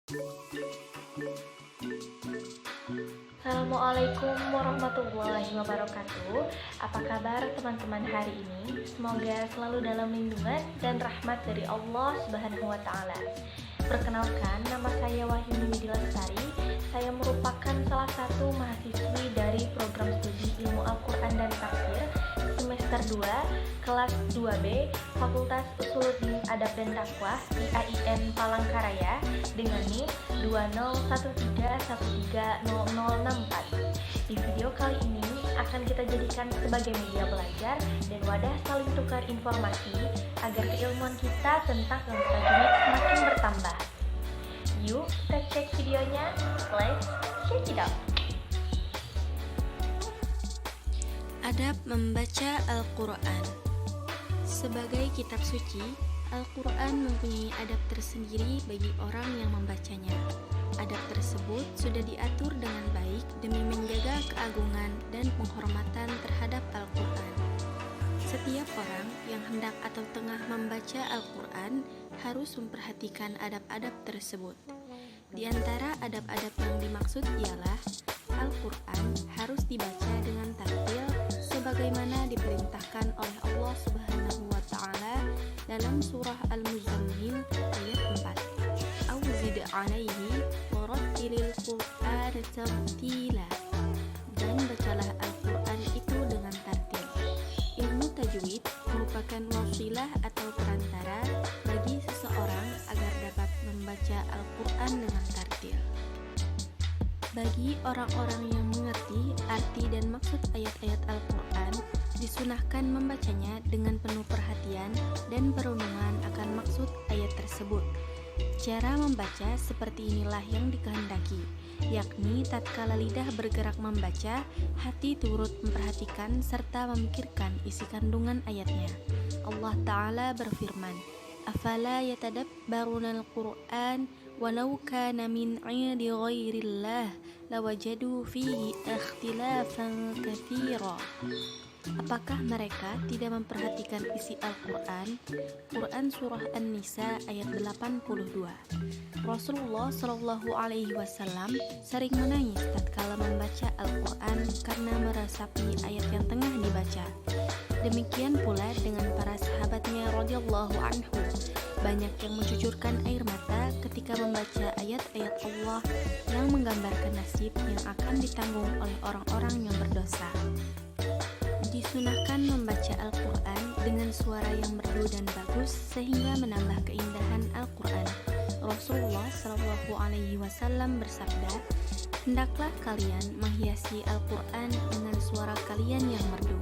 Assalamualaikum warahmatullahi wabarakatuh. Apa kabar teman-teman hari ini? Semoga selalu dalam lindungan dan rahmat dari Allah Subhanahu wa taala. Perkenalkan, nama saya Wahyuni Widi Lestari. Saya merupakan salah satu mahasiswi dari program studi Ilmu Al-Qur'an dan Tafsir semester 2, kelas 2B, Fakultas Usuluddin Adab dan Dakwah di AIN Palangkaraya dengan NIM 2013130064. Di video kali ini akan kita jadikan sebagai media belajar dan wadah saling tukar informasi agar keilmuan kita tentang ilmu tajwid semakin bertambah. Yuk kita cek videonya, let's check it out. Adab membaca Al-Quran. Sebagai kitab suci, Al-Quran mempunyai adab tersendiri bagi orang yang membacanya. Adab tersebut sudah diatur dengan baik demi menjaga keagungan dan penghormatan terhadap Al-Quran. Setiap orang yang hendak atau tengah membaca Al-Quran harus memperhatikan adab-adab tersebut. Di antara adab-adab yang dimaksud ialah Al-Quran harus dibaca dengan tartil sebagaimana diperintahkan oleh Allah Subhanahu wa taala dalam surah Al-Muzammil ayat 4. Auzid 'alaihi wa rattilil Qur'ana tartila. Dan bacalah Al-Quran itu dengan tartil. Ilmu tajwid merupakan wasilah atau perantara bagi seseorang agar dapat membaca Al-Quran dengan tartil. Bagi orang-orang yang mengerti arti dan maksud ayat-ayat Al-Quran, disunahkan membacanya dengan penuh perhatian dan perenungan akan maksud ayat tersebut. Cara membaca seperti inilah yang dikehendaki, yakni tatkala lidah bergerak membaca, hati turut memperhatikan serta memikirkan isi kandungan ayatnya. Allah Ta'ala berfirman, "Afala yatadabbaruna al-Qur'an walau kana min 'indi ghairillah lawajadu fihi ikhtilafan katsira." Apakah mereka tidak memperhatikan isi Al-Quran? Quran Surah An-Nisa ayat 82. Rasulullah Shallallahu Alaihi Wasallam sering menangis tatkala membaca Al-Quran karena meresapi ayat yang tengah dibaca. Demikian pula dengan para sahabatnya radhiyallahu anhu. Banyak yang mencucurkan air mata ketika membaca ayat-ayat Allah yang menggambarkan nasib yang akan ditanggung oleh orang-orang yang berdosa. Disunahkan membaca Al-Quran dengan suara yang merdu dan bagus sehingga menambah keindahan Al-Quran. Rasulullah Shallallahu Alaihi Wasallam bersabda, "Hendaklah kalian menghiasi Al-Quran dengan suara kalian yang merdu."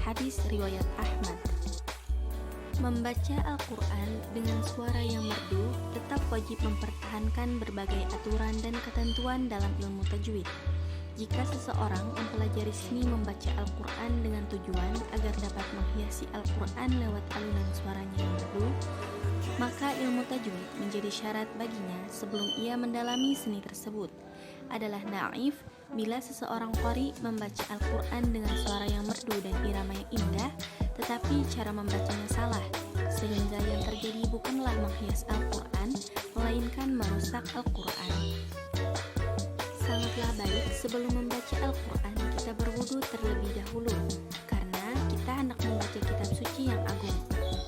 Hadis riwayat Ahmad. Membaca Al-Quran dengan suara yang merdu tetap wajib mempertahankan berbagai aturan dan ketentuan dalam ilmu tajwid. Jika seseorang mempelajari seni membaca Al-Quran dengan tujuan agar dapat menghiasi Al-Quran lewat alunan suaranya yang merdu, maka ilmu tajwid menjadi syarat baginya sebelum ia mendalami seni tersebut. Adalah naif bila seseorang qari membaca Al-Quran dengan suara yang merdu dan irama yang indah, tetapi cara membacanya salah, sehingga yang terjadi bukanlah menghias Al-Quran, melainkan merusak Al-Quran. Sangatlah baik sebelum membaca Al-Quran kita berwudu terlebih dahulu, karena kita hendak membaca kitab suci yang agung.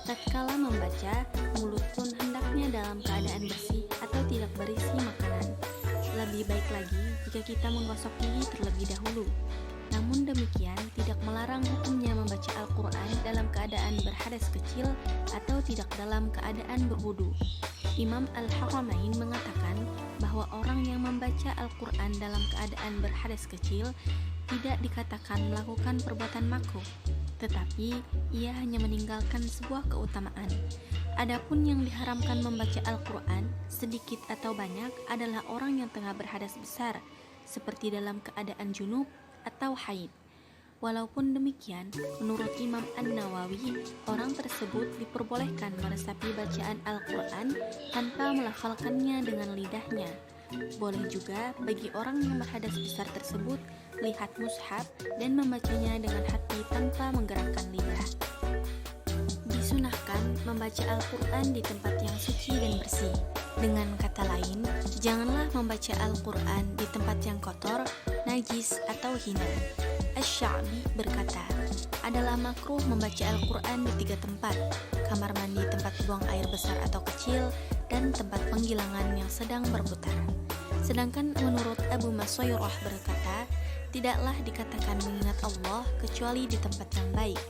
Tatkala membaca, mulut pun hendaknya dalam keadaan bersih atau tidak berisi makanan. Lebih baik lagi jika kita menggosok gigi terlebih dahulu. Namun demikian tidak melarang hukumnya membaca Al-Quran dalam keadaan berhadas kecil atau tidak dalam keadaan berwudu. Imam Al-Haramain mengatakan bahwa orang yang membaca Al-Quran dalam keadaan berhadas kecil tidak dikatakan melakukan perbuatan makruh, tetapi ia hanya meninggalkan sebuah keutamaan. Adapun yang diharamkan membaca Al-Quran, sedikit atau banyak, adalah orang yang tengah berhadas besar, seperti dalam keadaan junub atau haid. Walaupun demikian, menurut Imam An-Nawawi, orang tersebut diperbolehkan meresapi bacaan Al-Quran tanpa melafalkannya dengan lidahnya. Boleh juga bagi orang yang berhadas besar tersebut lihat mushaf dan membacanya dengan hati tanpa menggerakkan lidah. Disunahkan membaca Al-Quran di tempat yang suci dan bersih. Dengan kata lain, janganlah membaca Al-Quran di tempat yang kotor, najis, atau hina. Asy-Sya'bi berkata, adalah makruh membaca Al-Quran di 3 tempat: kamar mandi, tempat buang air besar atau kecil, dan tempat penggilangan yang sedang berputar. Sedangkan menurut Abu Masyairah berkata, tidaklah dikatakan mengingat Allah kecuali di tempat yang baik.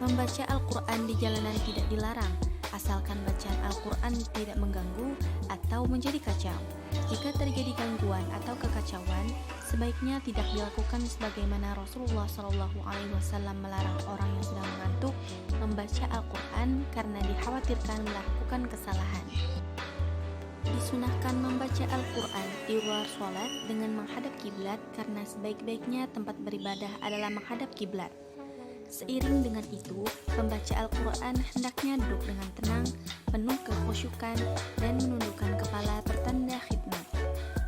Membaca Al-Quran di jalanan tidak dilarang, asalkan bacaan Al-Quran tidak mengganggu atau menjadi kacau. Jika terjadi gangguan atau kekacauan, sebaiknya tidak dilakukan sebagaimana Rasulullah SAW melarang orang yang sedang mengantuk membaca Al-Quran karena dikhawatirkan melakukan kesalahan. Disunahkan membaca Al-Quran di luar sholat dengan menghadap kiblat karena sebaik-baiknya tempat beribadah adalah menghadap kiblat. Seiring dengan itu, pembaca Al-Quran hendaknya duduk dengan tenang, penuh kekhusyukan, dan menundukkan kepala pertanda khidmat.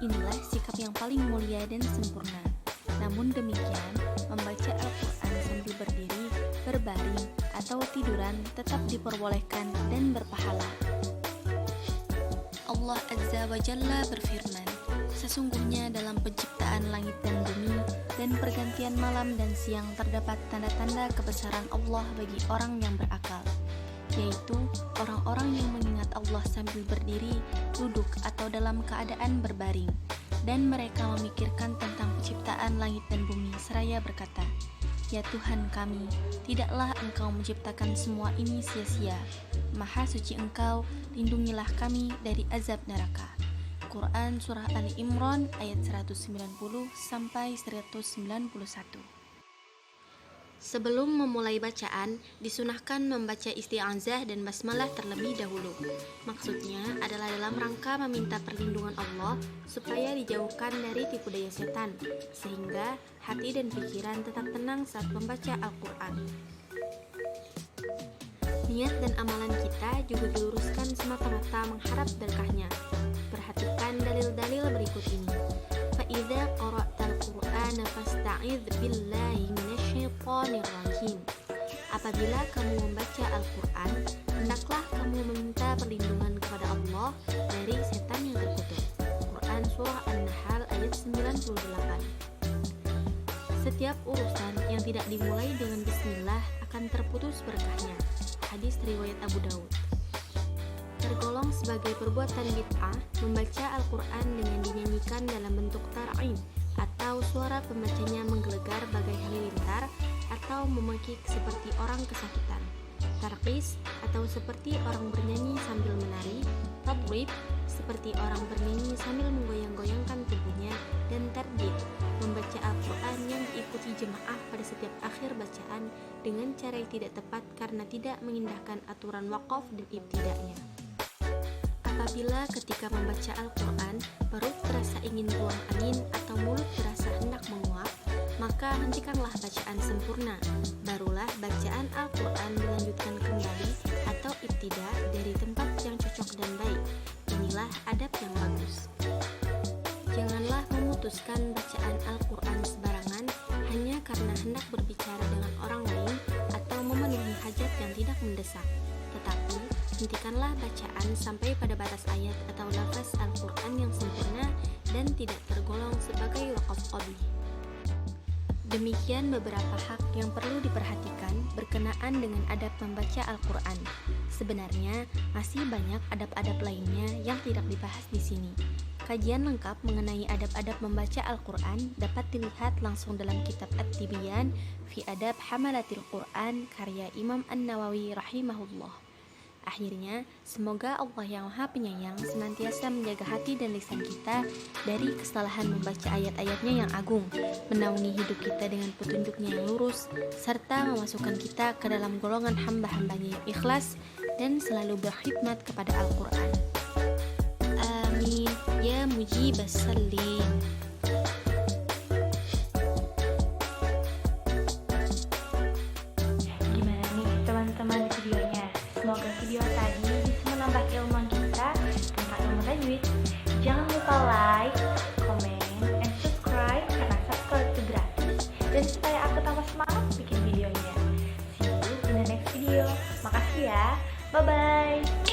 Inilah sikap yang paling mulia dan sempurna. Namun demikian, membaca Al-Quran sambil berdiri, berbaring, atau tiduran tetap diperbolehkan dan berpahala. Allah Azza wa Jalla berfirman, sesungguhnya dalam penciptaan langit dan bumi dan pergantian malam dan siang terdapat tanda-tanda kebesaran Allah bagi orang yang berakal, yaitu orang-orang yang mengingat Allah sambil berdiri, duduk, atau dalam keadaan berbaring, dan mereka memikirkan tentang penciptaan langit dan bumi seraya berkata, ya Tuhan kami, tidaklah Engkau menciptakan semua ini sia-sia. Maha suci Engkau, lindungilah kami dari azab neraka. Quran Surah Ali Imran ayat 190 sampai 191. Sebelum memulai bacaan, disunahkan membaca isti'azah dan basmalah terlebih dahulu. Maksudnya adalah dalam rangka meminta perlindungan Allah supaya dijauhkan dari tipu daya setan, sehingga hati dan pikiran tetap tenang saat membaca Al-Quran. Niat dan amalan kita juga diluruskan semata-mata mengharap berkahnya. Perhatikan dalil-dalil berikut ini. Fa'idza qara'tal Qur'ana fasta'idz billahi minasyaitonir rajim. Apabila kamu membaca Al-Quran, hendaklah kamu meminta perlindungan kepada Allah dari setan yang terkutuk. Quran Surah An-Nahl ayat 98. Setiap urusan yang tidak dimulai dengan bismillah akan terputus berkahnya. Hadis riwayat Abu Daud. Tergolong sebagai perbuatan bid'ah membaca Al-Quran dengan dinyanyikan dalam bentuk tar'im atau suara pembacanya menggelegar bagai halilintar atau memekik seperti orang kesakitan. Tarqis atau seperti orang bernyanyi sambil menari. Tadrib seperti orang bernyanyi sambil menggoyang-goyangkan tubuhnya. Dan tardid membaca Al-Quran yang diikuti jemaah pada setiap akhir bacaan dengan cara yang tidak tepat karena tidak mengindahkan aturan wakaf dan ibtida'nya. Apabila ketika membaca Al-Quran perut terasa ingin buang angin atau mulut terasa hendak menguap, maka hentikanlah bacaan sempurna. Barulah bacaan Al-Quran dilanjutkan kembali atau ibtida dari tempat yang cocok dan baik. Inilah adab yang bagus. Janganlah memutuskan bacaan Al-Quran sebarangan hanya karena hendak berbicara dengan orang lain atau memenuhi hajat yang tidak mendesak. Tetapi, hentikanlah bacaan sampai pada batas ayat atau lafaz Al-Quran yang sempurna dan tidak tergolong sebagai waqaf qadhi. Demikian beberapa hak yang perlu diperhatikan berkenaan dengan adab membaca Al-Quran. Sebenarnya, masih banyak adab-adab lainnya yang tidak dibahas di sini. Kajian lengkap mengenai adab-adab membaca Al-Quran dapat dilihat langsung dalam kitab At-Tibyan fi Adab Hamalatil Quran karya Imam An-Nawawi rahimahullah. Akhirnya, semoga Allah yang Maha Penyayang senantiasa menjaga hati dan lisan kita dari kesalahan membaca ayat-ayatnya yang agung, menaungi hidup kita dengan petunjuknya yang lurus, serta memasukkan kita ke dalam golongan hamba-hambanya yang ikhlas dan selalu berkhidmat kepada Al-Quran. Amin. Ya Mujibas Salim. Gimana nih teman-teman videonya? Semoga video tadi bisa menambah ilmu kita tentang ilmu tajwid. Jangan lupa like, comment, and subscribe karena subscribe itu gratis. Dan supaya aku tambah semangat bikin videonya. See you in the next video. Makasih ya. Bye-bye.